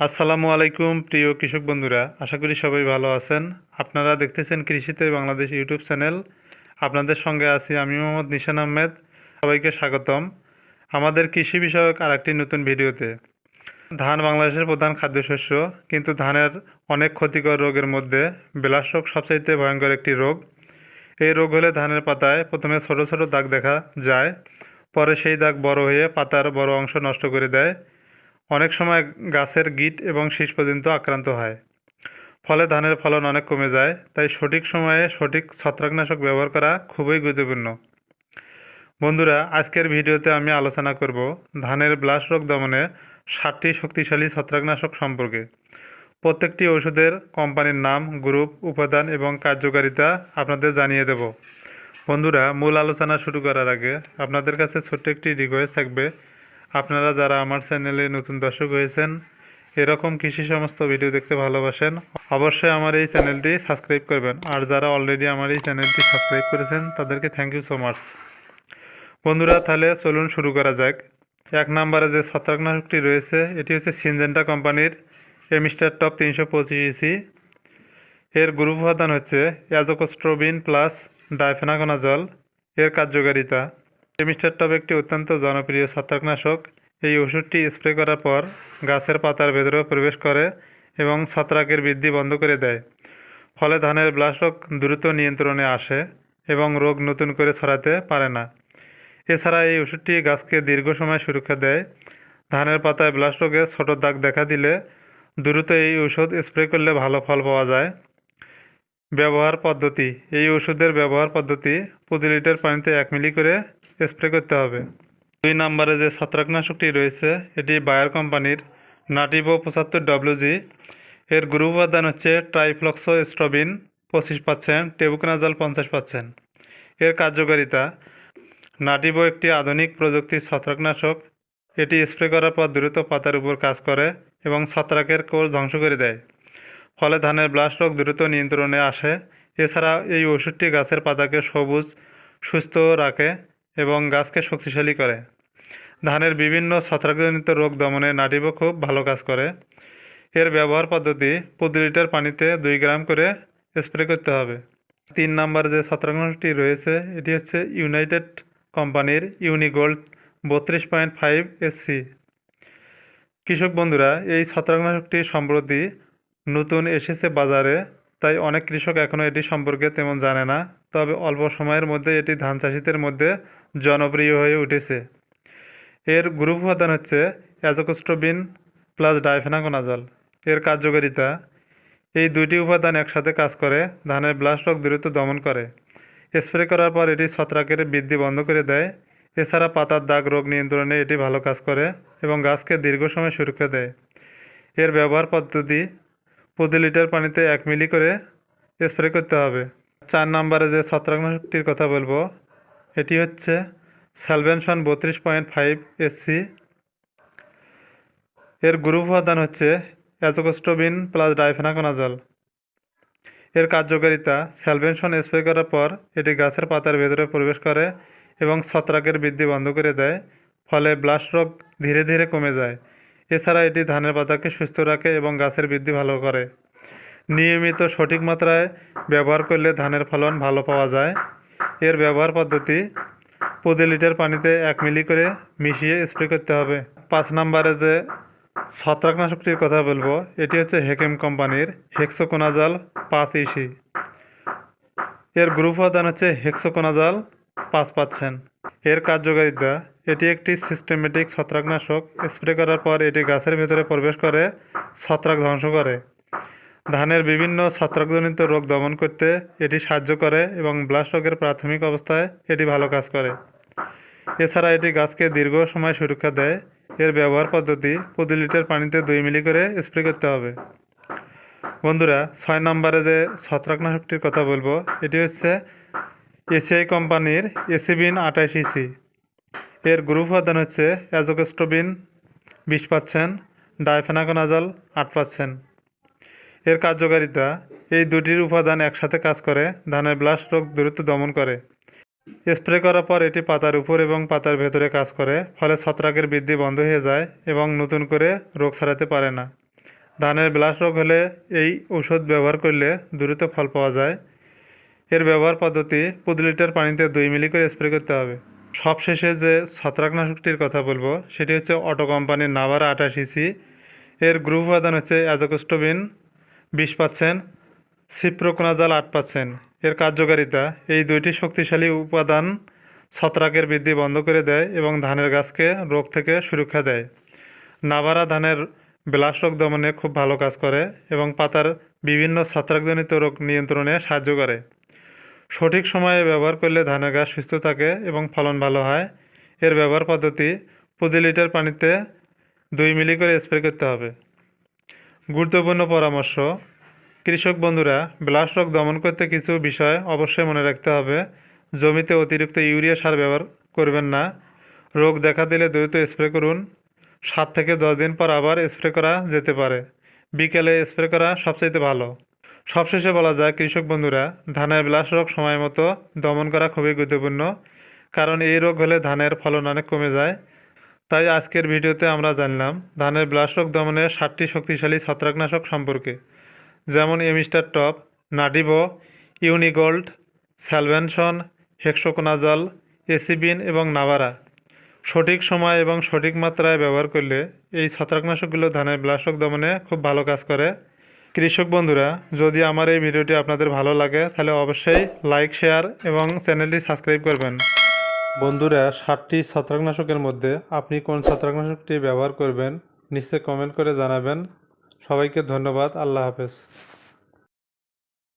আসসালামু আলাইকুম প্রিয় কৃষক বন্ধুরা, আশা করি সবাই ভালো আছেন। আপনারা দেখতেছেন কৃষিতে বাংলাদেশ ইউটিউব চ্যানেল। আপনাদের সঙ্গে আছি আমি মোহাম্মদ নিশান আহমেদ। সবাইকে স্বাগতম আমাদের কৃষি বিষয়ক আরেকটি নতুন ভিডিওতে। ধান বাংলাদেশের প্রধান খাদ্যশস্য, কিন্তু ধানের অনেক ক্ষতিকর রোগের মধ্যে ব্লাস্ট রোগ সবচাইতে ভয়ঙ্কর একটি রোগ। এই রোগ হলে ধানের পাতায় প্রথমে ছোট ছোট দাগ দেখা যায়, পরে সেই দাগ বড় হয়ে পাতার বড় অংশ নষ্ট করে দেয়। অনেক সময় গাছের গিট এবং শীষ পর্যন্ত আক্রান্ত হয়, ফলে ধানের ফলন অনেক কমে যায়। তাই সঠিক সময়ে সঠিক ছত্রাকনাশক ব্যবহার করা খুবই গুরুত্বপূর্ণ। বন্ধুরা, আজকের ভিডিওতে আমি আলোচনা করব ধানের ব্লাস্ট রোগ দমনে 7টি শক্তিশালী ছত্রাকনাশক সম্পর্কে। প্রত্যেকটি ওষুধের কোম্পানির নাম, গ্রুপ, উপাদান এবং কার্যকারিতা আপনাদের জানিয়ে দেব। বন্ধুরা, মূল আলোচনা শুরু করার আগে আপনাদের কাছে ছোট্ট একটি রিকোয়েস্ট থাকবে। আপনারা যারা আমার চ্যানেলে নতুন দর্শক হয়েছেন, এরকম কৃষি সমস্ত ভিডিও দেখতে ভালোবাসেন, অবশ্যই আমার এই চ্যানেলটি সাবস্ক্রাইব করবেন। আর যারা অলরেডি আমার এই চ্যানেলটি সাবস্ক্রাইব করেছেন তাদেরকে থ্যাংক ইউ সো মাচ। বন্ধুরা, তাহলে চলুন শুরু করা যাক। এক নম্বরে যে ছত্রাকনাশকটি রয়েছে এটি হচ্ছে সিনজেন্টা কোম্পানির এমিস্টার টপ 325 ইসি। এর গ্রুপ উপাদান হচ্ছে অ্যাজোকোস্ট্রোবিন প্লাস ডাইফেনাকোনাজল। এর কার্যকারিতা: এমিস্টার টপ একটি অত্যন্ত জনপ্রিয় ছত্রাকনাশক। এই ওষুধটি স্প্রে করার পর গাছের পাতার ভেতরে প্রবেশ করে এবং ছত্রাকের বৃদ্ধি বন্ধ করে দেয়, ফলে ধানের ব্লাস্ট রোগ দ্রুত নিয়ন্ত্রণে আসে এবং রোগ নতুন করে ছড়াতে পারে না। এছাড়া এই ওষুধটি গাছকে দীর্ঘ সময় সুরক্ষা দেয়। ধানের পাতায় ব্লাস্ট রোগে ছোট দাগ দেখা দিলে দ্রুত এই ওষুধ স্প্রে করলে ভালো ফল পাওয়া যায়। ব্যবহার পদ্ধতি: এই ওষুধের ব্যবহার পদ্ধতি প্রতি লিটার পানিতে 1 মিলি করে স্প্রে করতে হবে। 2 নম্বরে যে ছত্রাকনাশকটি রয়েছে এটি বায়ার কোম্পানির নাটিভো 75WG। এর গ্রুপ উপাদান হচ্ছে ট্রাইফ্লক্সোস্ট্রবিন 25%, টেবুকোনাজল 50%। এর কার্যকারিতা: নাটিভো একটি আধুনিক প্রযুক্তির ছত্রাকনাশক। এটি স্প্রে করার পর দ্রুত পাতার উপর কাজ করে এবং ছত্রাকের কোষ ধ্বংস করে দেয়, ফলে ধানের ব্লাস্ট রোগ দ্রুত নিয়ন্ত্রণে আসে। এছাড়া এই ওষুধটি গাছের পাতাকে সবুজ, সুস্থ রাখে এবং গাছকে শক্তিশালী করে। ধানের বিভিন্ন ছত্রাকজনিত রোগ দমনে নাটিভো খুব ভালো কাজ করে। এর ব্যবহার পদ্ধতি: প্রতি লিটার পানিতে 2 গ্রাম করে স্প্রে করতে হবে। 3 নম্বর যে ছত্রাকনাশকটি রয়েছে এটি হচ্ছে ইউনাইটেড কোম্পানির ইউনিগোল্ড 32.5 SC। কৃষক বন্ধুরা, এই ছত্রাকনাশকটি সম্প্রতি নতুন এসেছে বাজারে, তাই অনেক কৃষক এখনও এটি সম্পর্কে তেমন জানে না। তবে অল্প সময়ের মধ্যে এটি ধান চাষিদের মধ্যে জনপ্রিয় হয়ে উঠেছে। এর গ্রুপ উপাদান হচ্ছে অ্যাজোকোস্ট্রোবিন প্লাস ডাইফেনাকোনাজল। এর কার্যকারিতা: এই দুইটি উপাদান একসাথে কাজ করে ধানের ব্লাস্ট রোগ দ্রুত দমন করে। স্প্রে করার পর এটি ছত্রাকের বৃদ্ধি বন্ধ করে দেয়। এছাড়া পাতার দাগ রোগ নিয়ন্ত্রণে এটি ভালো কাজ করে এবং গাছকে দীর্ঘ সময় সুরক্ষা দেয়। এর ব্যবহার পদ্ধতি: প্রতি লিটার পানিতে 1 মিলি করে স্প্রে করতে হবে। 4 নম্বরে যে ছত্রাকনাশকটির কথা বলবো এটি হচ্ছে স্যালভেনশন 32.5 SC। এর গ্রুপ উপাদান হচ্ছে অ্যাজোকোস্ট্রোবিন প্লাস ডাইফেনাকোনাজল। এর কার্যকারিতা: স্যালভেনশন স্প্রে করার পর এটি গাছের পাতার ভেতরে প্রবেশ করে এবং ছত্রাকের বৃদ্ধি বন্ধ করে দেয়, ফলে ব্লাস্ট রোগ ধীরে ধীরে কমে যায়। এছাড়া এটি ধানের পাতাকে সুস্থ রাখে এবং গাছের বৃদ্ধি ভালো করে। নিয়মিত সঠিক মাত্রায় ব্যবহার করলে ধানের ফলন ভালো পাওয়া যায়। এর ব্যবহার পদ্ধতি: প্রতি লিটার পানিতে 1 মিলি করে মিশিয়ে স্প্রে করতে হবে। 5 নম্বরে যে ছত্রাকনাশকটির কথা বলবো এটি হচ্ছে হেকেম কোম্পানির হেক্সোকোনাজল 5 ইসি। এর গ্রুপ উপাদান হচ্ছে হেক্সোকোনাজল 5%। এর কার্যকারিতা: এটি একটি সিস্টেমেটিক ছত্রাকনাশক। স্প্রে করার পর এটি গাছের ভেতরে প্রবেশ করে ছত্রাক ধ্বংস করে। ধানের বিভিন্ন ছত্রাকজনিত রোগ দমন করতে এটি সাহায্য করে এবং ব্লাস্ট রোগের প্রাথমিক অবস্থায় এটি ভালো কাজ করে। এছাড়া এটি গাছকে দীর্ঘ সময় সুরক্ষা দেয়। এর ব্যবহার পদ্ধতি: প্রতি লিটার পানিতে 2 মিলি করে স্প্রে করতে হবে। বন্ধুরা, 6 নম্বরে যে ছত্রাকনাশকটির কথা বলবো এটি হচ্ছে এসিআই কোম্পানির এসিবিন 28 ইসি। এর গ্রুপ উপাদান হচ্ছে অ্যাজোকোস্ট্রোবিন 20%, ডাইফেনাকোনাজল 8%। এর কার্যকারিতা: এই দুটির উপাদান একসাথে কাজ করে ধানের ব্লাস্ট রোগ দ্রুত দমন করে। স্প্রে করার পর এটি পাতার উপর এবং পাতার ভেতরে কাজ করে, ফলে ছত্রাকের বৃদ্ধি বন্ধ হয়ে যায় এবং নতুন করে রোগ ছড়াতে পারে না। ধানের ব্লাস্ট রোগ হলে এই ঔষধ ব্যবহার করলে দ্রুত ফল পাওয়া যায়। এর ব্যবহার পদ্ধতি: প্রতি লিটার পানিতে 2 মিলি করে স্প্রে করতে হবে। সবশেষে যে ছত্রাকনাশকটির কথা বলবো সেটি হচ্ছে অটো কোম্পানির নাভারা 28 ইসি। এর গ্রুপ উপাদান হচ্ছে অ্যাজোকোস্টোবিন 20%, সিপ্রোকোনাজাল 8%। এর কার্যকারিতা: এই দুইটি শক্তিশালী উপাদান ছত্রাকের বৃদ্ধি বন্ধ করে দেয় এবং ধানের গাছকে রোগ থেকে সুরক্ষা দেয়। নাভারা ধানের ব্লাস্ট রোগ দমনে খুব ভালো কাজ করে এবং পাতার বিভিন্ন ছত্রাকজনিত রোগ নিয়ন্ত্রণে সাহায্য করে। সঠিক সময়ে ব্যবহার করলে ধানের গাছ সুস্থ থাকে এবং ফলন ভালো হয়। এর ব্যবহার পদ্ধতি: প্রতি লিটার পানিতে 2 মিলি করে স্প্রে করতে হবে। গুরুত্বপূর্ণ পরামর্শ: কৃষক বন্ধুরা, ব্লাস্ট রোগ দমন করতে কিছু বিষয় অবশ্যই মনে রাখতে হবে। জমিতে অতিরিক্ত ইউরিয়া সার ব্যবহার করবেন না। রোগ দেখা দিলে দ্রুত স্প্রে করুন। 7 থেকে 10 দিন পর আবার স্প্রে করা যেতে পারে। বিকেলে স্প্রে করা সবচাইতে ভালো। সবশেষে বলা যায়, কৃষক বন্ধুরা, ধানের ব্লাস্ট রোগ সময় মতো দমন করা খুবই গুরুত্বপূর্ণ, কারণ এই রোগ হলে ধানের ফলন অনেক কমে যায়। তাই আজকের ভিডিওতে আমরা জানলাম ধানের ব্লাস্ট রোগ দমনের 7টি শক্তিশালী ছত্রাকনাশক সম্পর্কে, যেমন এমিস্টার টপ, নাটিভো, ইউনিগোল্ড, স্যালভেনশন, হেক্সোকোনাজল, এসিবিন এবং নাভারা। সঠিক সময় এবং সঠিক মাত্রায় ব্যবহার করলে এই ছত্রাকনাশকগুলো ধানের ব্লাস্ট রোগ দমনে খুব ভালো কাজ করে। কৃষক বন্ধুরা, যদি আমার এই ভিডিওটি আপনাদের ভালো লাগে তাহলে অবশ্যই লাইক, শেয়ার এবং চ্যানেলটি সাবস্ক্রাইব করবেন। বন্ধুরা, 7টি ছত্রাকনাশকের মধ্যে আপনি কোন ছত্রাকনাশকটি ব্যবহার করবেন নিচে কমেন্ট করে জানাবেন। সবাইকে ধন্যবাদ। আল্লাহ হাফেজ।